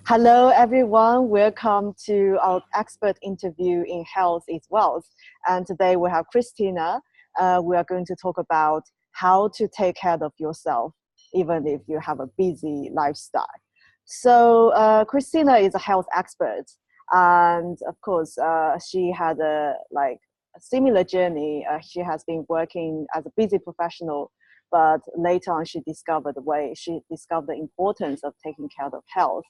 Hello, everyone. Welcome to our expert interview in Health is Wealth. And today we have Christina. We are going to talk about how to take care of yourself, even if you have a busy lifestyle. So Christina is a health expert. And of course, she had a similar journey. She has been working as a busy professional, but later on she discovered the importance of taking care of health.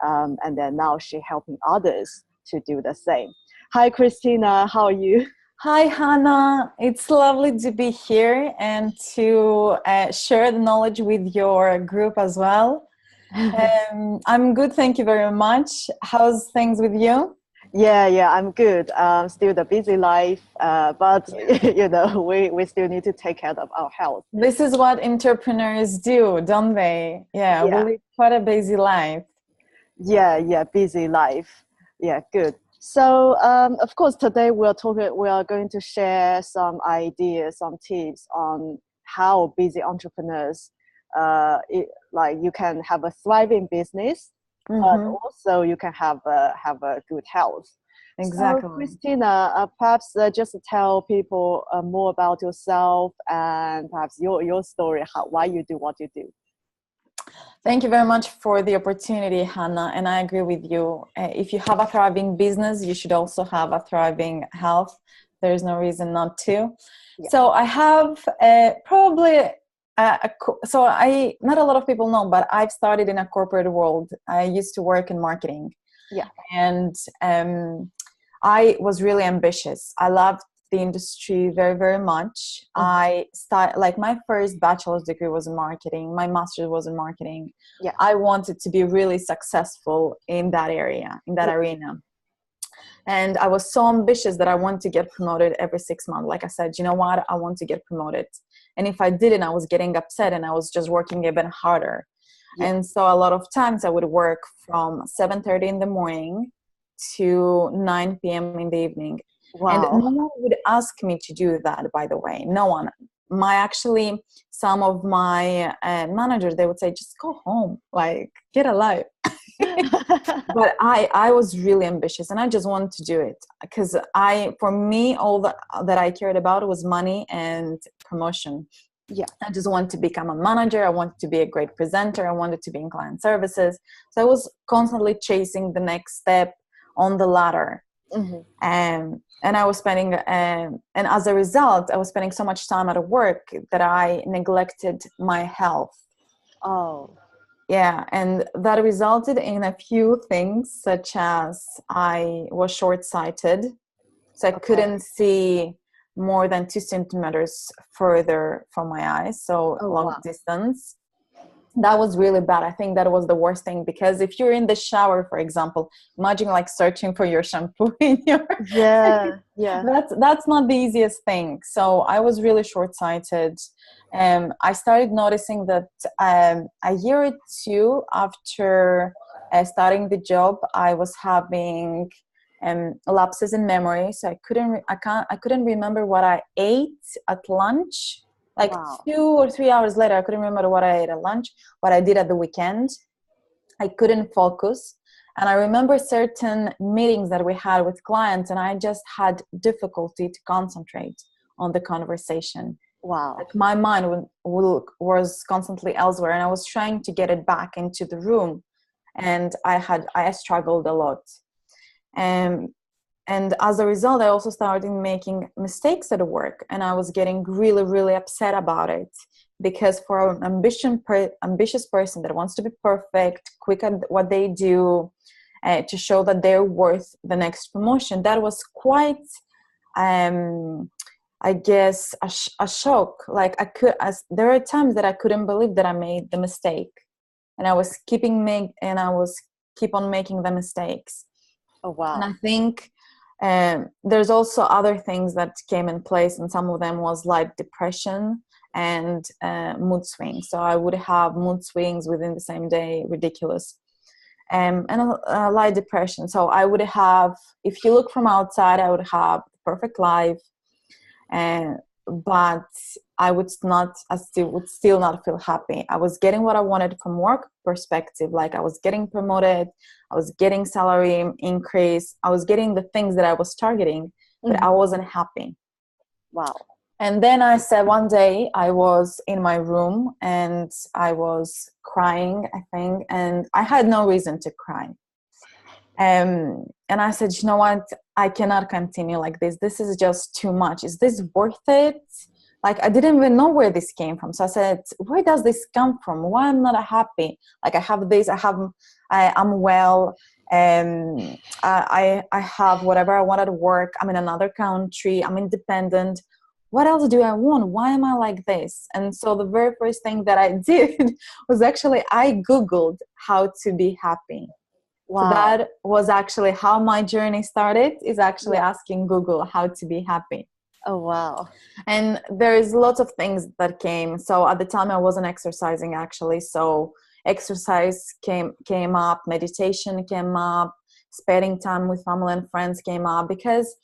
And then now she's helping others to do the same. Hi, Christina. How are you? Hi, Hannah. It's lovely to be here and to share the knowledge with your group as well. I'm good. Thank you very much. How's things with you? Yeah, I'm good. Still the busy life, but we still need to take care of our health. This is what entrepreneurs do, don't they? Yeah, we live quite a busy life. Yeah, busy life. Yeah, good. So, of course, today we are going to share some ideas, some tips on how busy entrepreneurs, you can have a thriving business, but also you can have a good health. Exactly. So, Christina, perhaps just tell people more about yourself and perhaps your story, why you do what you do. Thank you very much for the opportunity, Hannah. And I agree with you. If you have a thriving business, you should also have a thriving health. There is no reason not to. Yeah. So I have not a lot of people know, but I've started in a corporate world. I used to work in marketing. Yeah. And I was really ambitious. I loved the industry very, very much. I my first bachelor's degree was in marketing. My master's was in marketing. Yeah. I wanted to be really successful in that area, in that arena. And I was so ambitious that I wanted to get promoted every 6 months. Like I said, you know what? I want to get promoted. And if I didn't, I was getting upset and I was just working even harder. Yeah. And so a lot of times I would work from 7:30 in the morning to 9 p.m. in the evening. Wow. And no one would ask me to do that, by the way. No one. Some of my managers, they would say, just go home, like, get a life. But I was really ambitious and I just wanted to do it because for me, all that I cared about was money and promotion. Yeah. I just wanted to become a manager. I wanted to be a great presenter. I wanted to be in client services. So I was constantly chasing the next step on the ladder. And I was spending, and as a result, I was spending so much time at work that I neglected my health. Oh. Yeah, and that resulted in a few things, such as I was short-sighted, so I couldn't see more than 2 centimeters further from my eyes, so long distance. That was really bad. I think that was the worst thing because if you're in the shower, for example, imagine like searching for your shampoo in your that's not the easiest thing. So I was really short-sighted. I started noticing that a year or two after starting the job, I was having lapses in memory. So I couldn't remember what I ate at lunch. Like 2 or 3 hours later, I couldn't remember what I ate at lunch, what I did at the weekend. I couldn't focus. And I remember certain meetings that we had with clients, and I just had difficulty to concentrate on the conversation. Wow. Like my mind was constantly elsewhere, and I was trying to get it back into the room. And I struggled a lot. And as a result, I also started making mistakes at work, and I was getting really, really upset about it because for an ambitious person that wants to be perfect, quick at what they do, to show that they're worth the next promotion, that was quite, I guess, a shock. Like there are times that I couldn't believe that I made the mistake, and I was keep on making the mistakes. Oh wow! And I think. There's also other things that came in place, and some of them was like depression and mood swings. So I would have mood swings within the same day, ridiculous, and a light depression. So I would have, if you look from outside, I would have the perfect life, but would still not feel happy. I was getting what I wanted from work perspective. Like I was getting promoted, I was getting salary increase, I was getting the things that I was targeting, but I wasn't happy. Wow. And then I said, one day I was in my room and I was crying, I think, and I had no reason to cry. And I said, you know what? I cannot continue like this. This is just too much. Is this worth it? Like, I didn't even know where this came from. So I said, where does this come from? Why I'm not happy? Like, I have this, I'm well. I have whatever I want at work. I'm in another country. I'm independent. What else do I want? Why am I like this? And so the very first thing that I did was actually I Googled how to be happy. Wow. So that was actually how my journey started, is actually asking Google how to be happy. Oh, wow. And there's lots of things that came. So at the time I wasn't exercising actually. So exercise came up, meditation came up, spending time with family and friends came up, because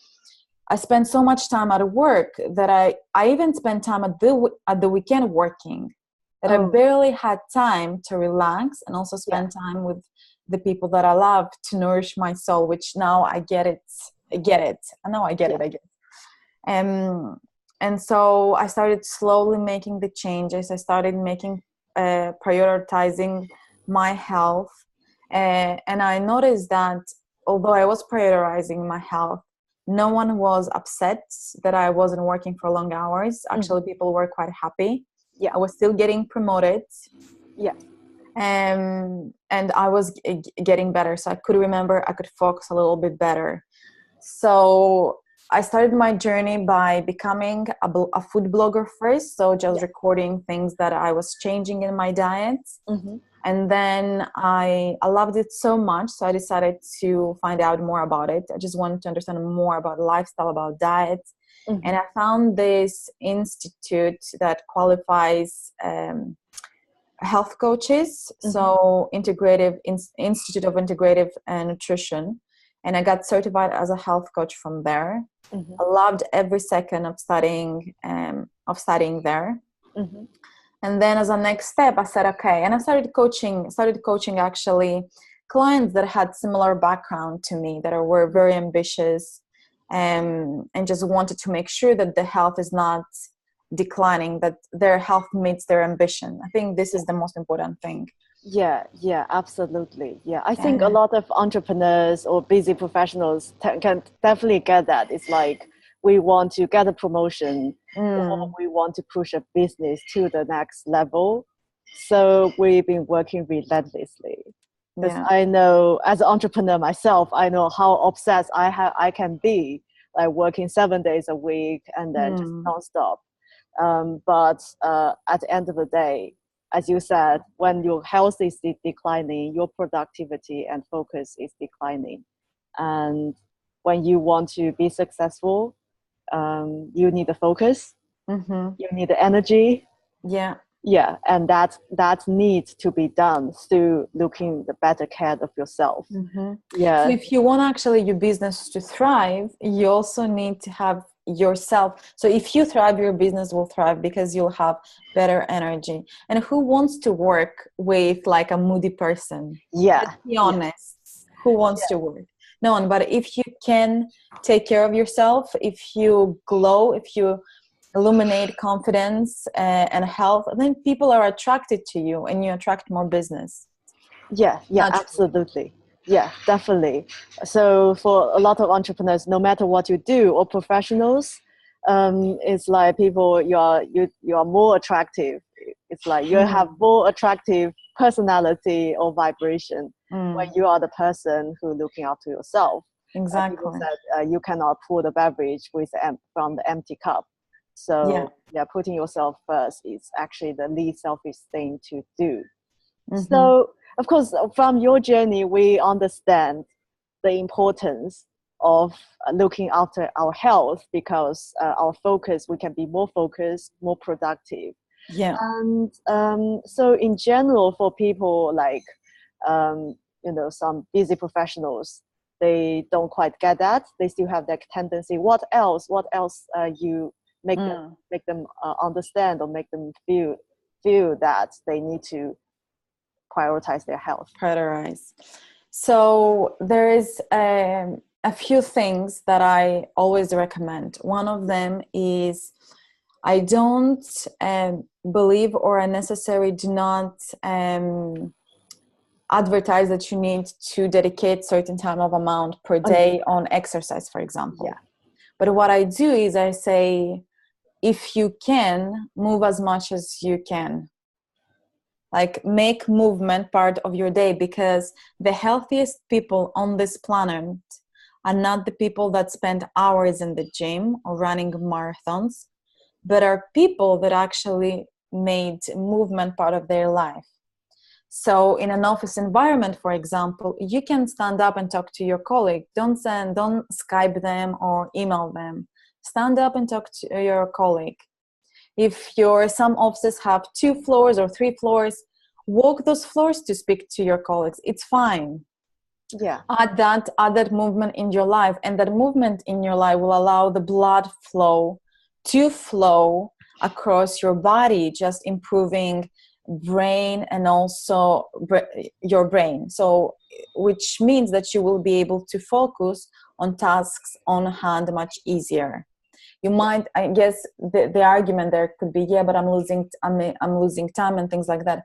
I spent so much time at work that I even spent time at the weekend working, that I barely had time to relax and also spend time with the people that I love, to nourish my soul, which now I get it. I know I get it, I guess. And so I started slowly making the changes. I started prioritizing my health. And I noticed that although I was prioritizing my health, no one was upset that I wasn't working for long hours. Actually, people were quite happy. Yeah, I was still getting promoted. Yeah. And I was getting better. So I could remember, I could focus a little bit better. So I started my journey by becoming a food blogger first. So just recording things that I was changing in my diet. And then I loved it so much. So I decided to find out more about it. I just wanted to understand more about lifestyle, about diet. And I found this institute that qualifies health coaches. So Institute of Integrative Nutrition. And I got certified as a health coach from there. I loved every second of studying there. And then as a next step, I said, okay. And I started coaching actually clients that had similar background to me, that were very ambitious, and just wanted to make sure that the health is not declining, that their health meets their ambition. I think this is the most important thing. Yeah, absolutely. Yeah, I think a lot of entrepreneurs or busy professionals can definitely get that. It's like we want to get a promotion or we want to push a business to the next level. So we've been working relentlessly. Because I know, as an entrepreneur myself, I know how obsessed I can be, like working 7 days a week and then just nonstop. But at the end of the day, as you said, when your health is declining, your productivity and focus is declining. And when you want to be successful, you need the focus, you need the energy. Yeah, and that needs to be done through looking the better care of yourself. Yeah. So if you want actually your business to thrive, you also need to have yourself. So if you thrive, your business will thrive, because you'll have better energy. And who wants to work with like a moody person? Let's be honest. Who wants to work? No one. But if you can take care of yourself, if you glow, if you illuminate confidence and health, then people are attracted to you and you attract more business. Absolutely. Yeah, definitely. So for a lot of entrepreneurs, no matter what you do, or professionals, it's like people, you are more attractive. It's like you have more attractive personality or vibration when you are the person who looking after yourself. Exactly. People said you cannot pour the beverage from the empty cup. So putting yourself first is actually the least selfish thing to do. So of course, from your journey, we understand the importance of looking after our health, because our focus, we can be more focused, more productive. Yeah. And so in general, for people like, some busy professionals, they don't quite get that. They still have that tendency. What else you make them understand, or make them feel that they need to prioritize their health. So there is a few things that I always recommend. One of them is, I don't believe, or I necessarily do not advertise that you need to dedicate certain time of amount per day on exercise, for example. Yeah. But what I do is I say, if you can, move as much as you can. Like, make movement part of your day, because the healthiest people on this planet are not the people that spend hours in the gym or running marathons, but are people that actually made movement part of their life. So in an office environment, for example, you can stand up and talk to your colleague. Don't Skype them or email them. Stand up and talk to your colleague. If some offices have 2 floors or 3 floors, walk those floors to speak to your colleagues. It's fine. Yeah. Add that movement in your life, and that movement in your life will allow the blood flow to flow across your body, just improving brain and also your brain. So, which means that you will be able to focus on tasks on hand much easier. You might, I guess, the argument there could be, yeah, but I'm losing time and things like that.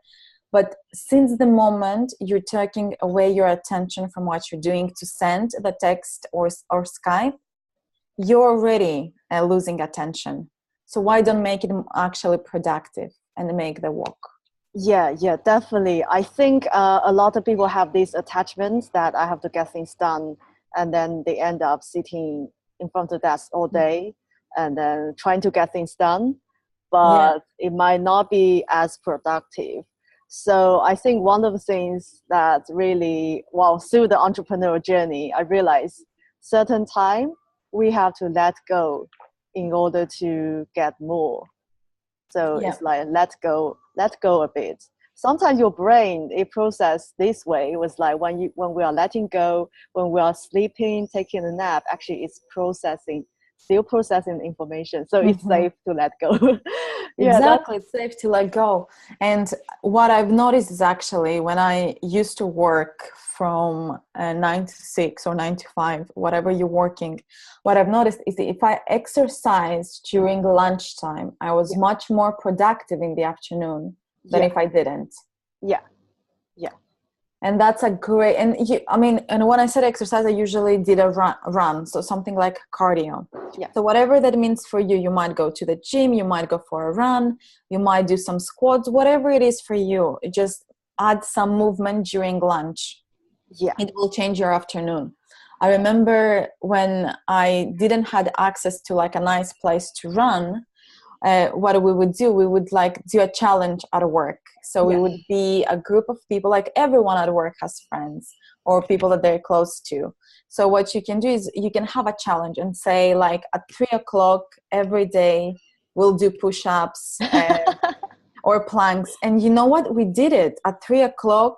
But since the moment you're taking away your attention from what you're doing to send the text or Skype, you're already losing attention. So why don't make it actually productive and make the walk? Yeah, definitely. I think a lot of people have these attachments that I have to get things done, and then they end up sitting in front of the desk all day and then trying to get things done, but it might not be as productive. So I think one of the things that really, through the entrepreneurial journey, I realized certain time we have to let go in order to get more. So it's like, let go a bit. Sometimes your brain, it processes this way. It was like when we are letting go, when we are sleeping, taking a nap, actually it's still processing information. So it's safe to let go. Exactly, it's safe to let go. And what I've noticed is, actually, when I used to work from 9 to 6 or 9 to 5, whatever you're working, what I've noticed is that if I exercised during lunchtime, I was much more productive in the afternoon than if I didn't. Yeah. And that's a great, and when I said exercise, I usually did a run, so something like cardio. Yeah. So whatever that means for you, you might go to the gym, you might go for a run, you might do some squats, whatever it is for you. Just add some movement during lunch. Yeah. It will change your afternoon. I remember when I didn't have access to like a nice place to run, what we would do a challenge at work. So we would be a group of people, like everyone at work has friends or people that they're close to. So what you can do is you can have a challenge and say, like, at 3:00 every day we'll do push-ups or planks. And you know what? We did it at 3:00.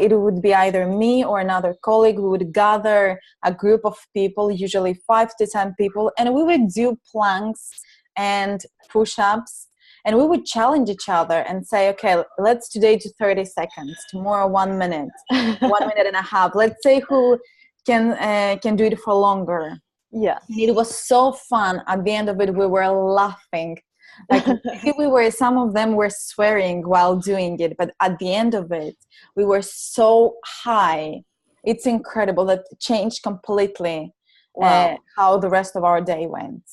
It would be either me or another colleague. We would gather a group of people, usually 5 to 10 people, and we would do planks and push-ups, and we would challenge each other and say, okay, let's today do 30 seconds, tomorrow 1 minute, 1 minute and a half. Let's say who can do it for longer. Yeah. And it was so fun. At the end of it, we were laughing. Like, some of them were swearing while doing it, but at the end of it, we were so high. It's incredible. That changed completely how the rest of our day went.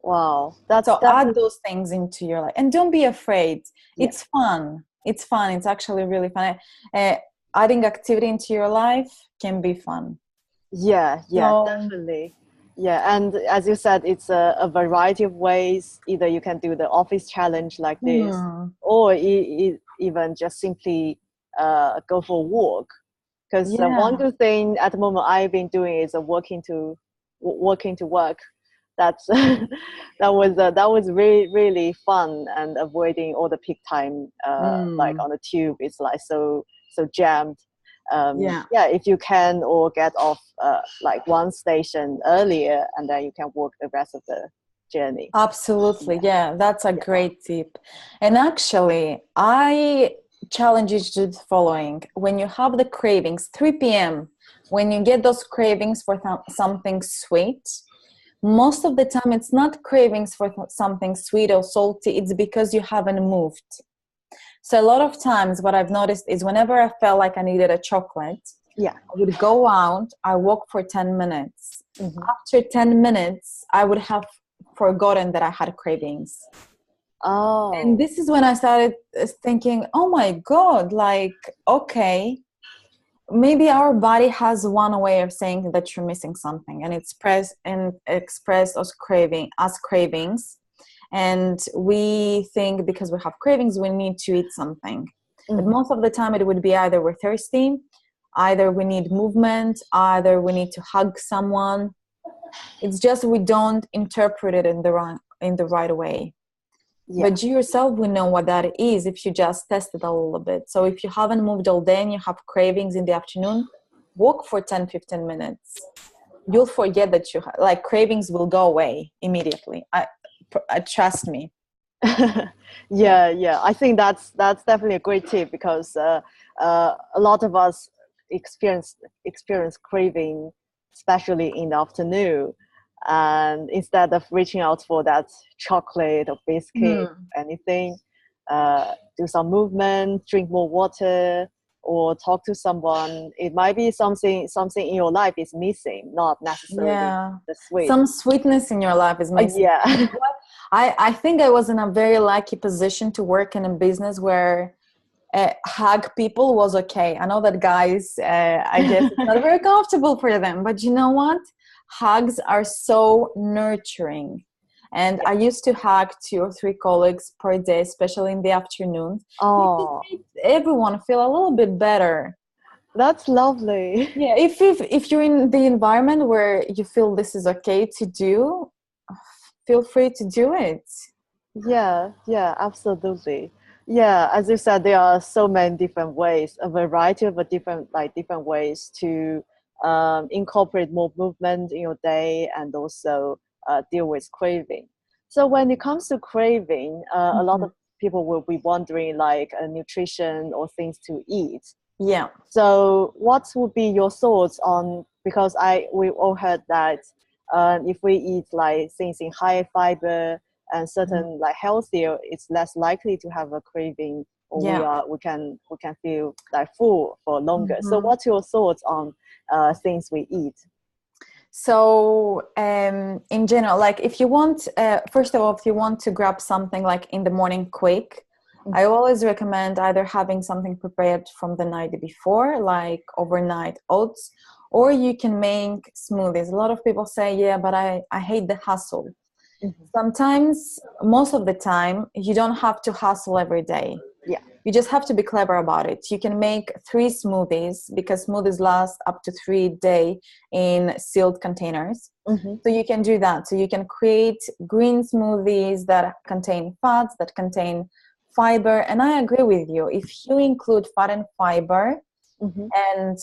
Wow. So add those things into your life, and don't be afraid. It's fun. It's fun. It's actually really fun. Adding activity into your life can be fun. Yeah, definitely. Yeah, and as you said, it's a variety of ways. Either you can do the office challenge like this, or even just simply go for a walk. Because one good thing at the moment I've been doing is walking to work. That's that was really, really fun, and avoiding all the peak time, like on the tube. It's like so jammed. If you can, or get off like one station earlier, and then you can walk the rest of the journey. Absolutely. Yeah, that's a great tip. And actually, I challenge you to do the following. When you have the cravings, 3 p.m., when you get those cravings for something sweet, most of the time it's not cravings for something sweet or salty, it's because you haven't moved. So a lot of times what I've noticed is whenever I felt like I needed a chocolate, Yeah. I would go out, I walk for 10 minutes. Mm-hmm. After 10 minutes, I would have forgotten that I had cravings. And Oh. this is when I started thinking, oh my God, like, okay, maybe our body has one way of saying that you're missing something, and it's expressed as cravings. And we think because we have cravings, we need to eat something. But most of the time it would be either we're thirsty, either we need movement, either we need to hug someone. It's just we don't interpret it in the right way. Yeah. But you yourself will know what that is if you just test it a little bit. So if you haven't moved all day and you have cravings in the afternoon, walk for 10-15 minutes. You'll forget that you like cravings will go away immediately. I trust me. Yeah. I think that's definitely a great tip, because a lot of us experience craving, especially in the afternoon. And instead of reaching out for that chocolate or biscuit, anything, do some movement, drink more water, or talk to someone. It might be something in your life is missing, not necessarily the sweet. Some sweetness in your life is missing. Yeah. I think I was in a very lucky position to work in a business where hug people was okay. I know that guys, I guess it's not very comfortable for them, but you know what? Hugs are so nurturing. And I used to hug 2 or 3 colleagues per day, especially in the afternoon. Oh, it makes everyone feel a little bit better. That's lovely. Yeah, if you're in the environment where you feel this is okay to do, feel free to do it. Yeah, absolutely. Yeah, as you said, there are so many different ways, a variety of different ways to incorporate more movement in your day, and also deal with craving. So when it comes to craving, a lot of people will be wondering like nutrition or things to eat. Yeah. So what would be your thoughts on, because we all heard that if we eat like things in high fiber and certain like healthier, it's less likely to have a craving, or we can feel like full for longer. So what's your thoughts on things we eat? So in general, like if you want, first of all, if you want to grab something like in the morning quick, I always recommend either having something prepared from the night before, like overnight oats, or you can make smoothies. A lot of people say, yeah, but I hate the hustle. Sometimes, most of the time, you don't have to hustle every day. Yeah. You just have to be clever about it. You can make 3 smoothies, because smoothies last up to 3 days in sealed containers. So you can do that. So you can create green smoothies that contain fats, that contain fiber. And I agree with you. If you include fat and fiber, and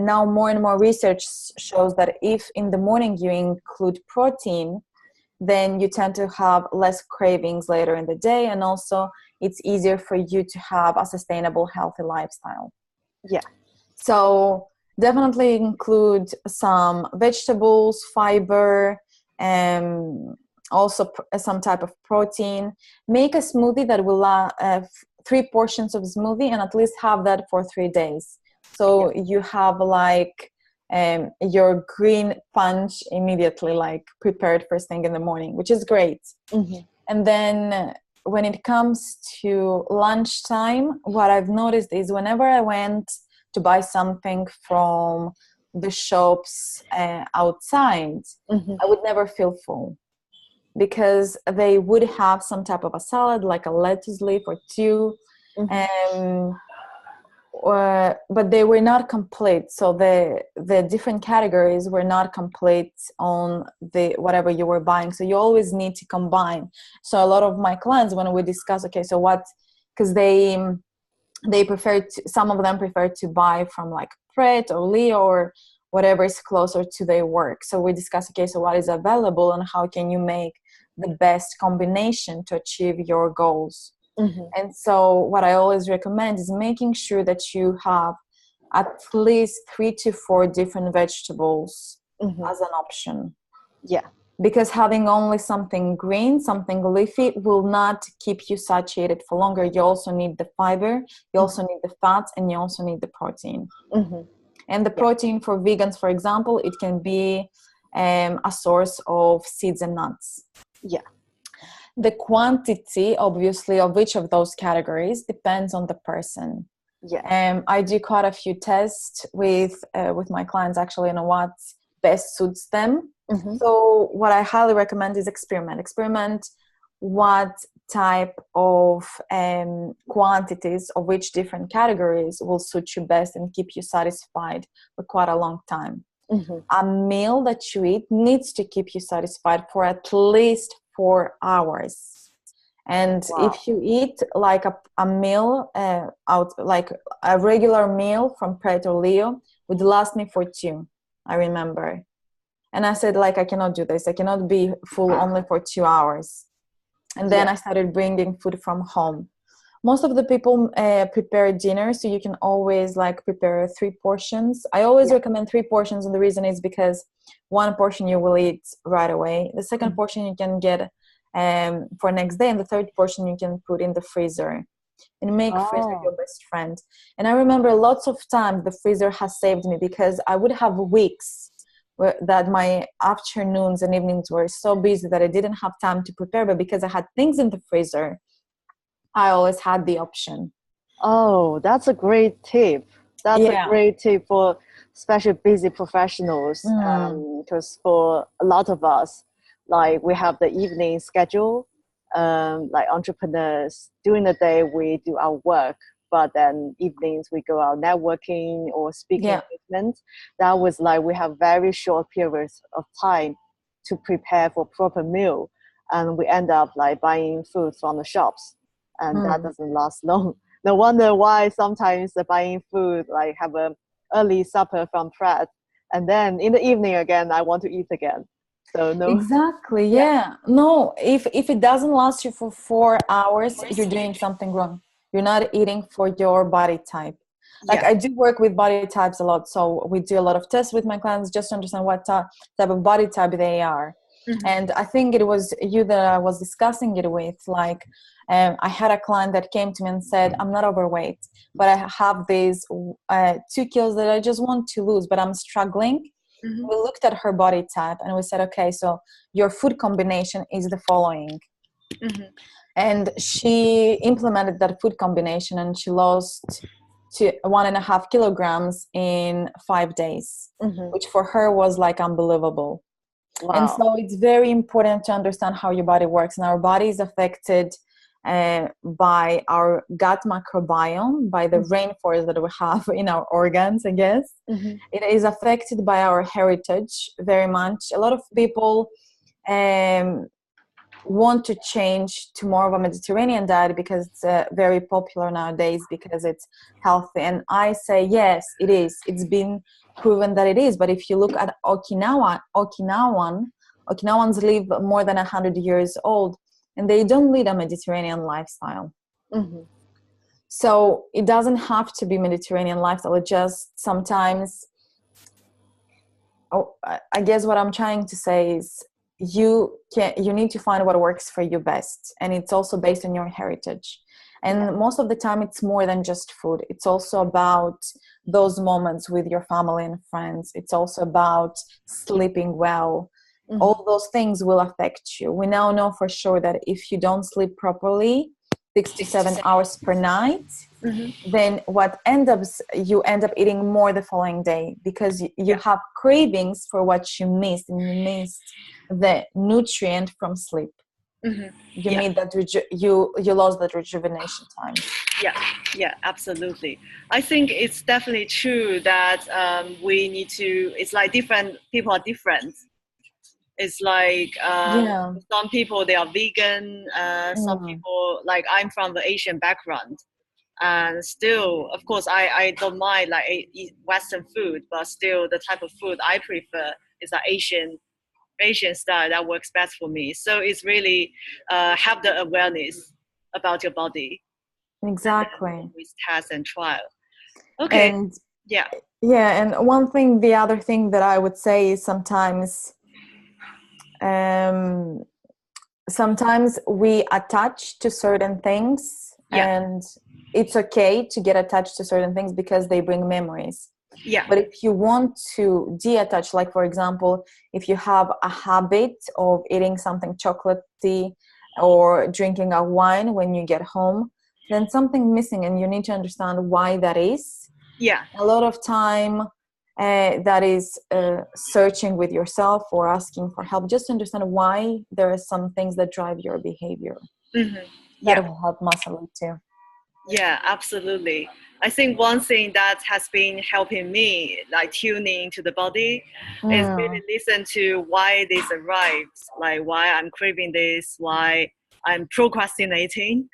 now more and more research shows that if in the morning you include protein, then you tend to have less cravings later in the day, and also it's easier for you to have a sustainable, healthy lifestyle. Yeah. So definitely include some vegetables, fiber, and also some type of protein. Make a smoothie that will 3 portions of smoothie, and at least have that for 3 days. So you have like your green punch immediately, like prepared first thing in the morning, which is great. And then when it comes to lunchtime, what I've noticed is whenever I went to buy something from the shops outside, I would never feel full, because they would have some type of a salad, like a lettuce leaf or 2, but they were not complete. So the different categories were not complete on the whatever you were buying. So you always need to combine. So a lot of my clients, when we discuss, okay, so what, because they prefer to, some of them prefer to buy from like Pret or Leo or whatever is closer to their work. So we discuss, okay, so what is available and how can you make the best combination to achieve your goals. Mm-hmm. And so what I always recommend is making sure that you have at least 3 to 4 different vegetables as an option. Yeah. Because having only something green, something leafy will not keep you satiated for longer. You also need the fiber, you also need the fats, and you also need the protein. And the protein for vegans, for example, it can be a source of seeds and nuts. Yeah. The quantity, obviously, of each of those categories depends on the person. Yeah. I do quite a few tests with my clients, actually, on what best suits them. So what I highly recommend is experiment what type of quantities of which different categories will suit you best and keep you satisfied for quite a long time. A meal that you eat needs to keep you satisfied for at least 4 hours. And if you eat like a meal out, like a regular meal from Pret or Leo, would last me for 2, I remember. And I said, like, I cannot do this. I cannot be full only for 2 hours. And then I started bringing food from home. Most of the people prepare dinner, so you can always like prepare 3 portions. I always recommend 3 portions, and the reason is because 1 portion you will eat right away. The second portion you can get for next day, and the third portion you can put in the freezer. And make freezer your best friend. And I remember lots of times the freezer has saved me, because I would have weeks that my afternoons and evenings were so busy that I didn't have time to prepare, but because I had things in the freezer, I always had the option. Oh, that's a great tip. That's a great tip for especially busy professionals. Because for a lot of us, like we have the evening schedule, like entrepreneurs, during the day we do our work, but then evenings we go out networking or speaking engagements. That was like we have very short periods of time to prepare for proper meal, and we end up like buying food from the shops, and that doesn't last long. No wonder why sometimes the buying food, like have a early supper from Pret, and then in the evening again I want to eat again. So no. Exactly. Yeah. No, if it doesn't last you for 4 hours, you're doing something wrong. You're not eating for your body type. Like I do work with body types a lot, so we do a lot of tests with my clients just to understand what type of body type they are. And I think it was you that I was discussing it with. Like I had a client that came to me and said, I'm not overweight, but I have these 2 kilos that I just want to lose, but I'm struggling. We looked at her body type and we said, okay, so your food combination is the following. And she implemented that food combination, and she lost to 1.5 kilograms in 5 days, which for her was like unbelievable. And so it's very important to understand how your body works. And our body is affected by our gut microbiome, by the rainforest that we have in our organs, I guess. It is affected by our heritage very much. A lot of people want to change to more of a Mediterranean diet because it's very popular nowadays, because it's healthy. And I say, yes, it is. It's been proven that it is. But if you look at Okinawans live more than 100 years old, and they don't lead a Mediterranean lifestyle. So it doesn't have to be Mediterranean lifestyle. It just sometimes, I guess what I'm trying to say is you need to find what works for you best. And it's also based on your heritage. And most of the time it's more than just food. It's also about those moments with your family and friends. It's also about sleeping well. All those things will affect you. We now know for sure that if you don't sleep properly, 6 to 7 hours per night, then you end up eating more the following day, because you have cravings for what you missed, and you missed the nutrient from sleep. You need that you lost that rejuvenation time. Yeah, absolutely. I think it's definitely true that we need to, it's like different people are different. It's like some people, they are vegan, some people, like I'm from the Asian background, and still, of course, I don't mind like eat Western food, but still the type of food I prefer is the Asian Asian style that works best for me. So it's really have the awareness about your body. Exactly. With test and trial. Okay. And yeah. And the other thing that I would say is sometimes we attach to certain things, and it's okay to get attached to certain things because they bring memories. Yeah. But if you want to detach, like for example, if you have a habit of eating something chocolatey or drinking a wine when you get home, then something missing, and you need to understand why that is. Yeah. A lot of time that is searching with yourself or asking for help, just to understand why there are some things that drive your behavior. That will help massively too. Yeah, absolutely. I think one thing that has been helping me, like tuning into the body, is really listen to why this arrives, like why I'm craving this, why I'm procrastinating.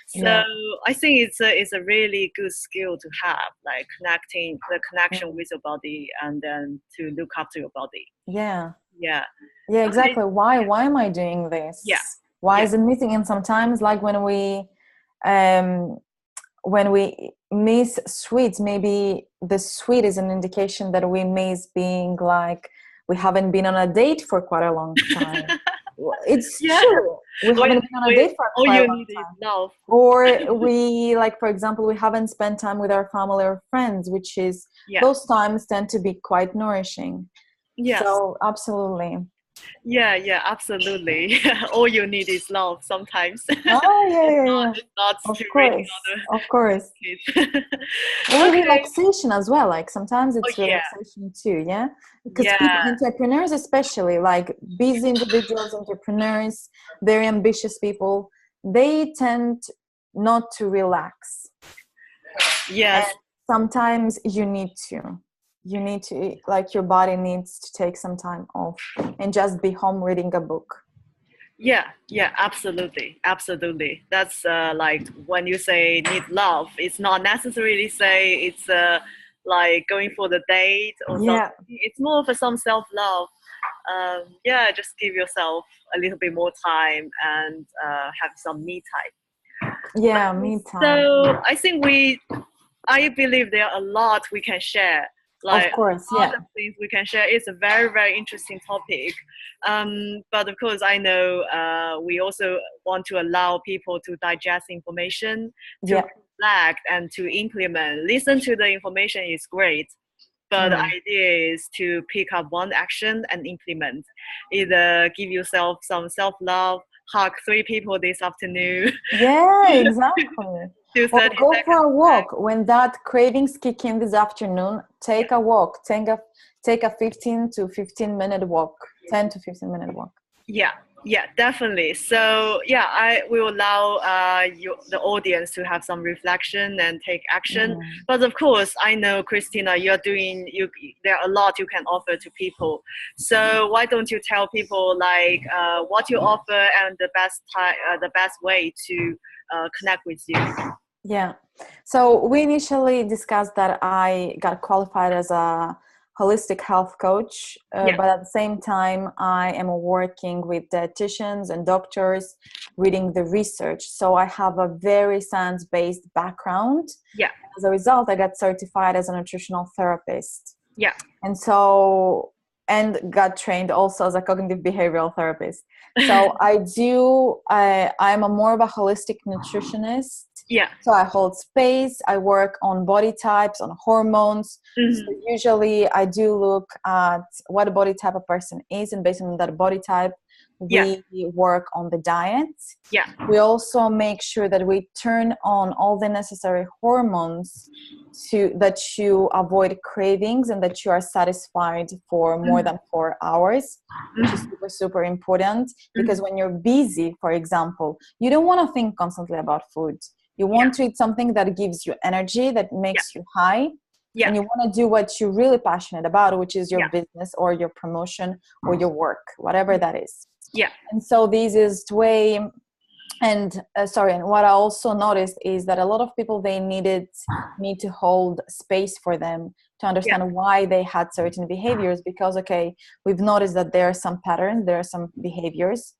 So I think it's a really good skill to have, like connecting the connection with your body, and then to look after your body. Yeah, Okay. exactly. Why am I doing this? Why is it missing? And sometimes, like when we miss sweets, maybe the sweet is an indication that we miss being like, we haven't been on a date for quite a long time. It's true. We haven't been on a date for quite a long time. Love. Or we, like, for example, we haven't spent time with our family or friends, which is, those times tend to be quite nourishing. Yes. So absolutely. Yeah, absolutely. All you need is love sometimes. Oh, yeah. Of course. Or relaxation as well. Like sometimes it's relaxation too, because people, entrepreneurs especially, like busy individuals, entrepreneurs, very ambitious people, they tend not to relax. Yes. And sometimes you need to, like, your body needs to take some time off and just be home reading a book. Yeah, absolutely. That's like when you say need love, it's not necessarily say it's like going for the date or something. It's more of some self-love. Just give yourself a little bit more time and have some me time. Me time. So I think I believe there are a lot we can share. Like, of course, a lot of things we can share. It's a very, very interesting topic. But of course, I know we also want to allow people to digest information, to reflect and to implement. Listen to the information is great, but the idea is to pick up one action and implement. Either give yourself some self-love, hug 3 people this afternoon. Yeah, exactly. Or go for a walk. When that cravings kick in this afternoon, take a walk. Take a 15 to 15 minute walk. 10 to 15 minute walk. Yeah, definitely. So I will allow the audience to have some reflection and take action. But of course, I know, Christina, there are a lot you can offer to people. So why don't you tell people like what you offer and the best way to connect with you? Yeah. So we initially discussed that I got qualified as a holistic health coach, but at the same time, I am working with dietitians and doctors, reading the research. So I have a very science-based background. Yeah. As a result, I got certified as a nutritional therapist. Yeah. And got trained also as a cognitive behavioral therapist. So I'm more of a holistic nutritionist. Yeah. So I hold space, I work on body types, on hormones. So usually I do look at what body type a person is, and based on that body type, we work on the diet. Yeah. We also make sure that we turn on all the necessary hormones that you avoid cravings and that you are satisfied for more than 4 hours, which is super, super important. Because when you're busy, for example, you don't want to think constantly about food. You want to eat something that gives you energy, that makes you high. And you want to do what you're really passionate about, which is your business or your promotion or your work, whatever that is. Yeah. And so this is the way. And what I also noticed is that a lot of people, they need to hold space for them to understand why they had certain behaviors, because, okay, we've noticed that there are some patterns, there are some behaviors,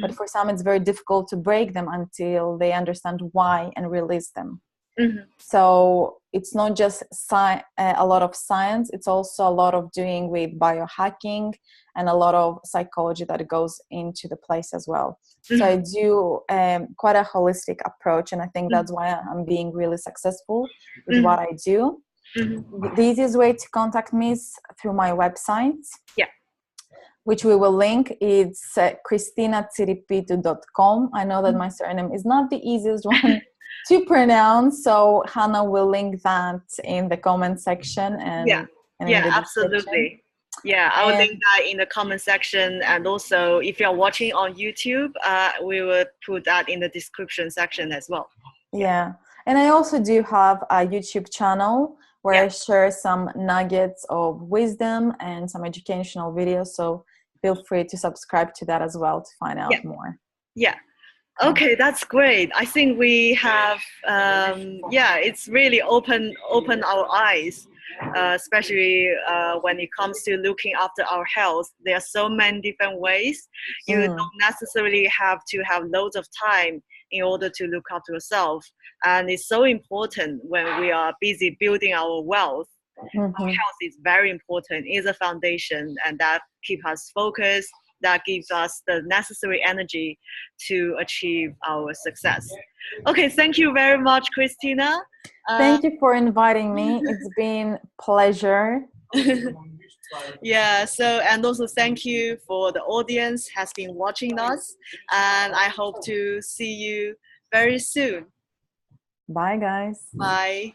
but for some it's very difficult to break them until they understand why and release them. So it's not just a lot of science, it's also a lot of doing with biohacking and a lot of psychology that goes into the place as well. So I do quite a holistic approach, and I think that's why I'm being really successful with what I do. The easiest way to contact me is through my website, which we will link. It's ChristinaTsiripidou.com. I know that my surname is not the easiest one to pronounce, so Hannah will link that in the comment section and in the absolutely. I will link that in the comment section, and also if you're watching on YouTube, we will put that in the description section as well. And I also do have a YouTube channel where I share some nuggets of wisdom and some educational videos, so feel free to subscribe to that as well to find out more. Okay, that's great. I think we have, it's really open our eyes, especially when it comes to looking after our health. There are so many different ways. You don't necessarily have to have loads of time in order to look after yourself. And it's so important when we are busy building our wealth. Our health is very important. It's a foundation, and that keeps us focused. That gives us the necessary energy to achieve our success. Okay, thank you very much, Christina. Thank you for inviting me. It's been a pleasure. And also thank you for the audience has been watching us, and I hope to see you very soon. Bye, guys. Bye.